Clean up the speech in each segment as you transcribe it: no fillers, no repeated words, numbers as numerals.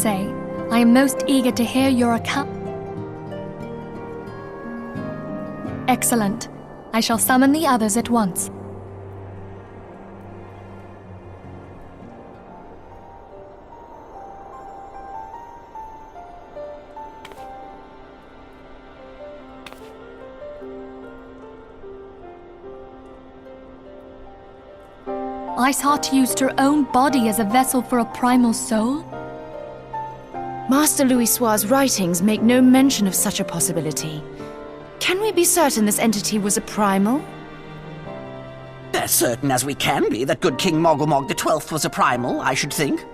say. I am most eager to hear your account. Excellent. I shall summon the others at once. Iceheart used her own body as a vessel for a primal soul? Master Louisoix's writings make no mention of such a possibility. Can we be certain this entity was a primal? As certain as we can be that good King Mogglmog XII was a primal, I should think.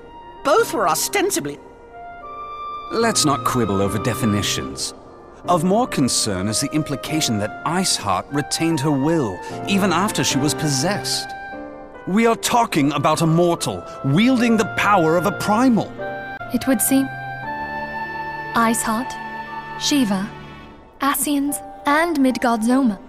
Both were ostensibly... Let's not quibble over definitions. Of more concern is the implication that Iceheart retained her will, even after she was possessed. We are talking about a mortal, wielding the power of a primal. It would seem Iceheart, Shiva, Ascians, and Midgard Zoma.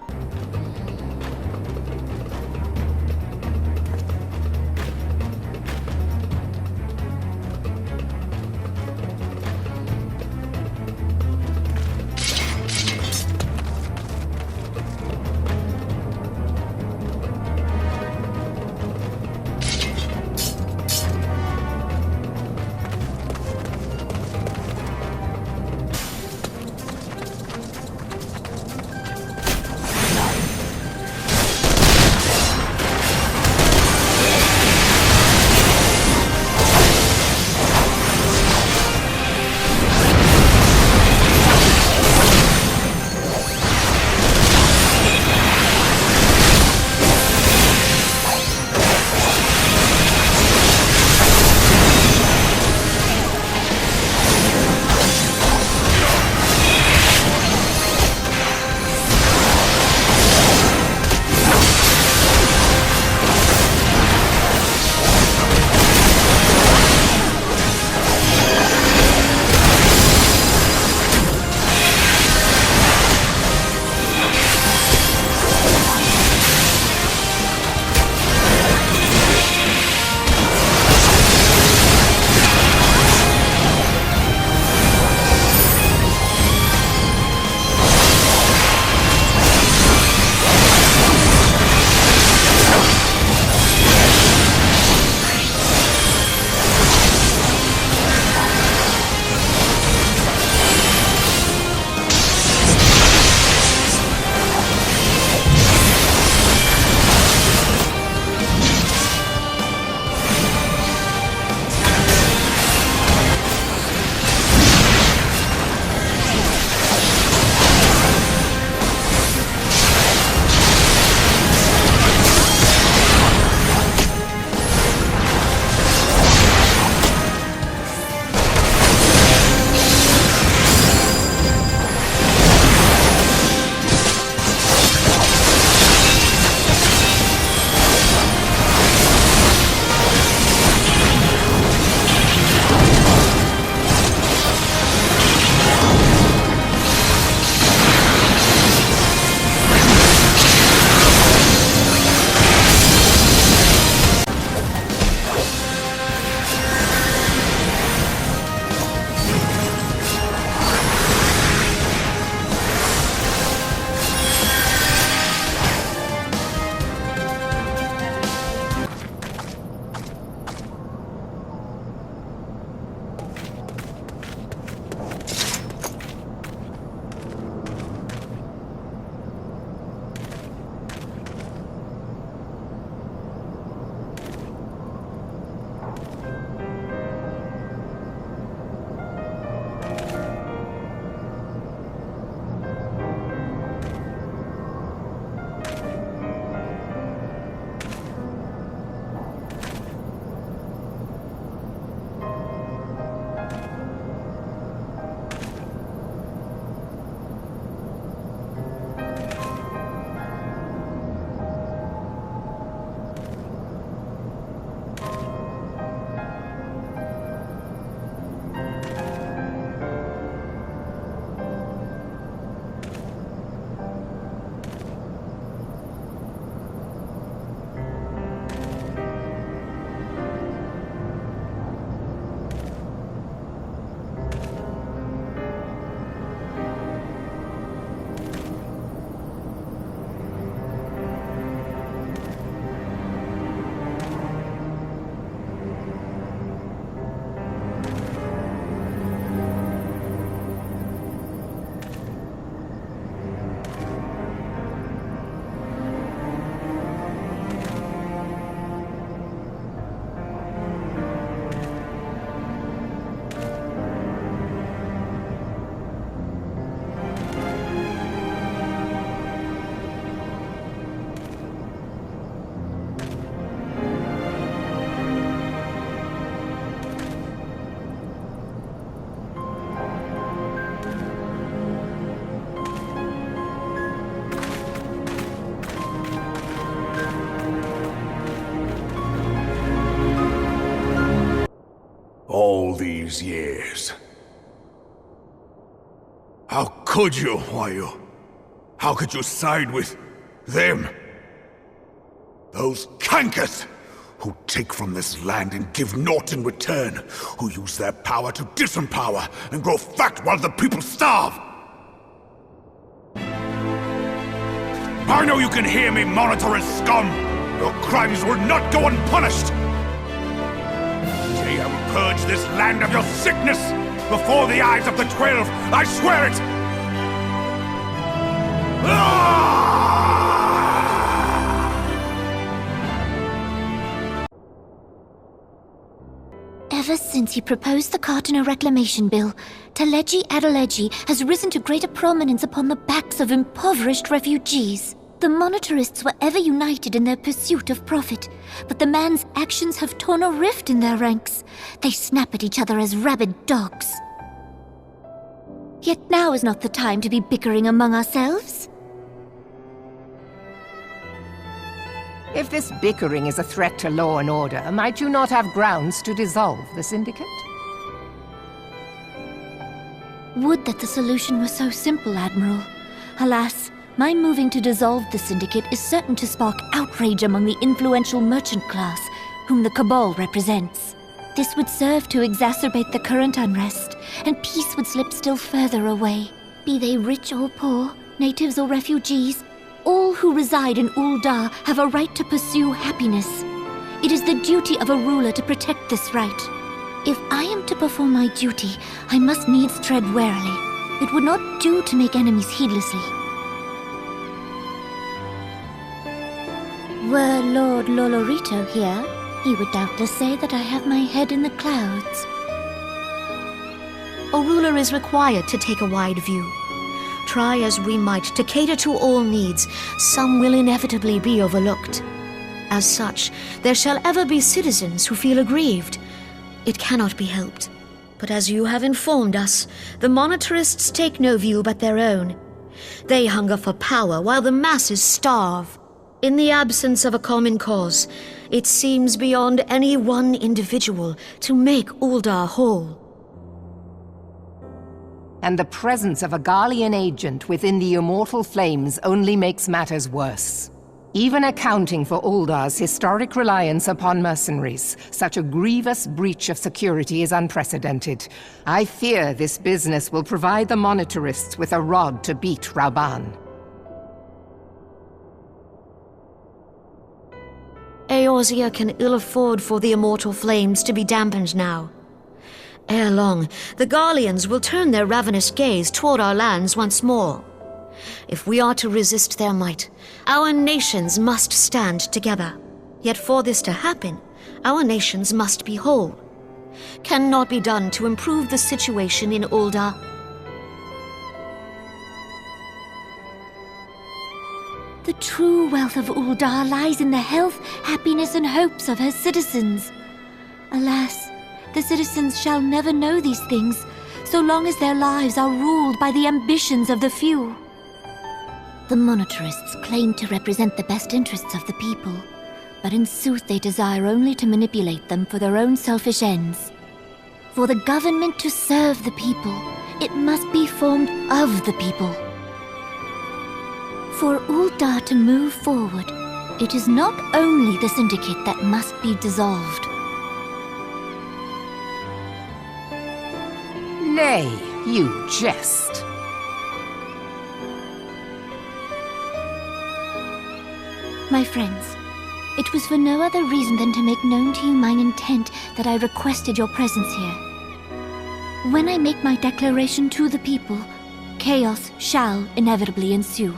these years. How could you, Wayu? How could you side with them? Those cankers who take from this land and give naught in return, who use their power to disempower and grow fat while the people starve. I know you can hear me, monitorous scum! Your crimes will not go unpunished! Today I will purge this land of your sickness! Before the eyes of the 12, I swear it! Ever since he proposed the Cartiner Reclamation Bill, Teleji Adeleji has risen to greater prominence upon the backs of impoverished refugees. The monetarists were ever united in their pursuit of profit, but the man's actions have torn a rift in their ranks. They snap at each other as rabid dogs. Yet now is not the time to be bickering among ourselves. If this bickering is a threat to law and order, might you not have grounds to dissolve the Syndicate? Would that the solution were so simple, Admiral. Alas, my moving to dissolve the Syndicate is certain to spark outrage among the influential merchant class, whom the Cabal represents. This would serve to exacerbate the current unrest, and peace would slip still further away. Be they rich or poor, natives or refugees, all who reside in Ul'dah have a right to pursue happiness. It is the duty of a ruler to protect this right. If I am to perform my duty, I must needs tread warily. It would not do to make enemies heedlessly. Were Lord Lolorito here, he would doubtless say that I have my head in the clouds. A ruler is required to take a wide view. Try as we might to cater to all needs, some will inevitably be overlooked. As such, there shall ever be citizens who feel aggrieved. It cannot be helped. But as you have informed us, the monetarists take no view but their own. They hunger for power while the masses starve. In the absence of a common cause, it seems beyond any one individual to make Ul'dah whole. And the presence of a Garlean agent within the Immortal Flames only makes matters worse. Even accounting for Ul'dah's historic reliance upon mercenaries, such a grievous breach of security is unprecedented. I fear this business will provide the monetarists with a rod to beat Rauban. Eorzea can ill afford for the Immortal Flames to be dampened now. Ere long, the Garleans will turn their ravenous gaze toward our lands once more. If we are to resist their might, our nations must stand together. Yet for this to happen, our nations must be whole. Cannot be done to improve the situation in Ul'dah. The true wealth of Ul'dah lies in the health, happiness, and hopes of her citizens. Alas, the citizens shall never know these things, so long as their lives are ruled by the ambitions of the few. The monetarists claim to represent the best interests of the people, but in sooth they desire only to manipulate them for their own selfish ends. For the government to serve the people, it must be formed of the people. For Ul'dah to move forward, it is not only the Syndicate that must be dissolved. Nay, you jest. My friends, it was for no other reason than to make known to you mine intent that I requested your presence here. When I make my declaration to the people, chaos shall inevitably ensue.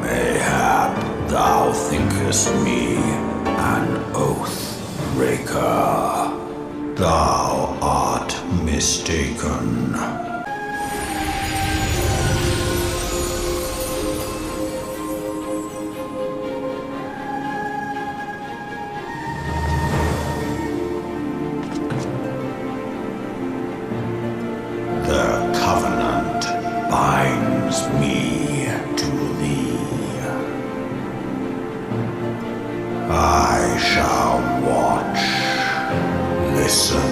Mayhap thou thinkest me an oath breaker. Thou art mistaken. The covenant binds me to thee. I shall watch, listen,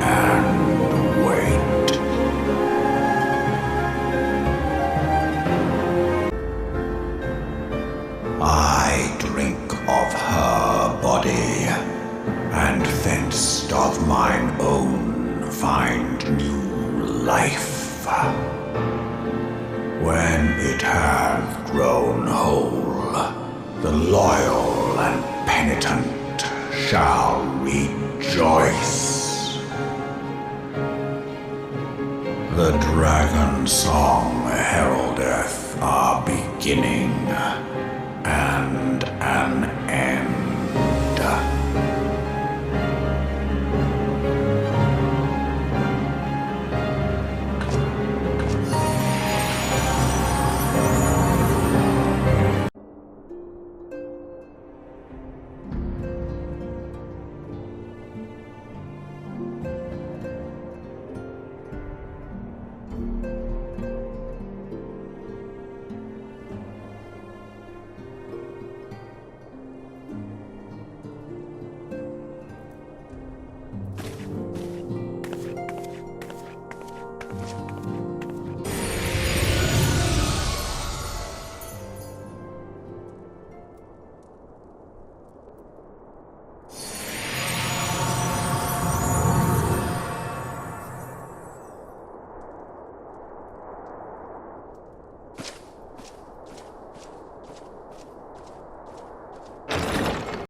and wait. I drink of her body, and thence doth mine own find new life. When it hath grown whole, the loyal and penitent shall rejoice. The dragon song heraldeth our beginning, and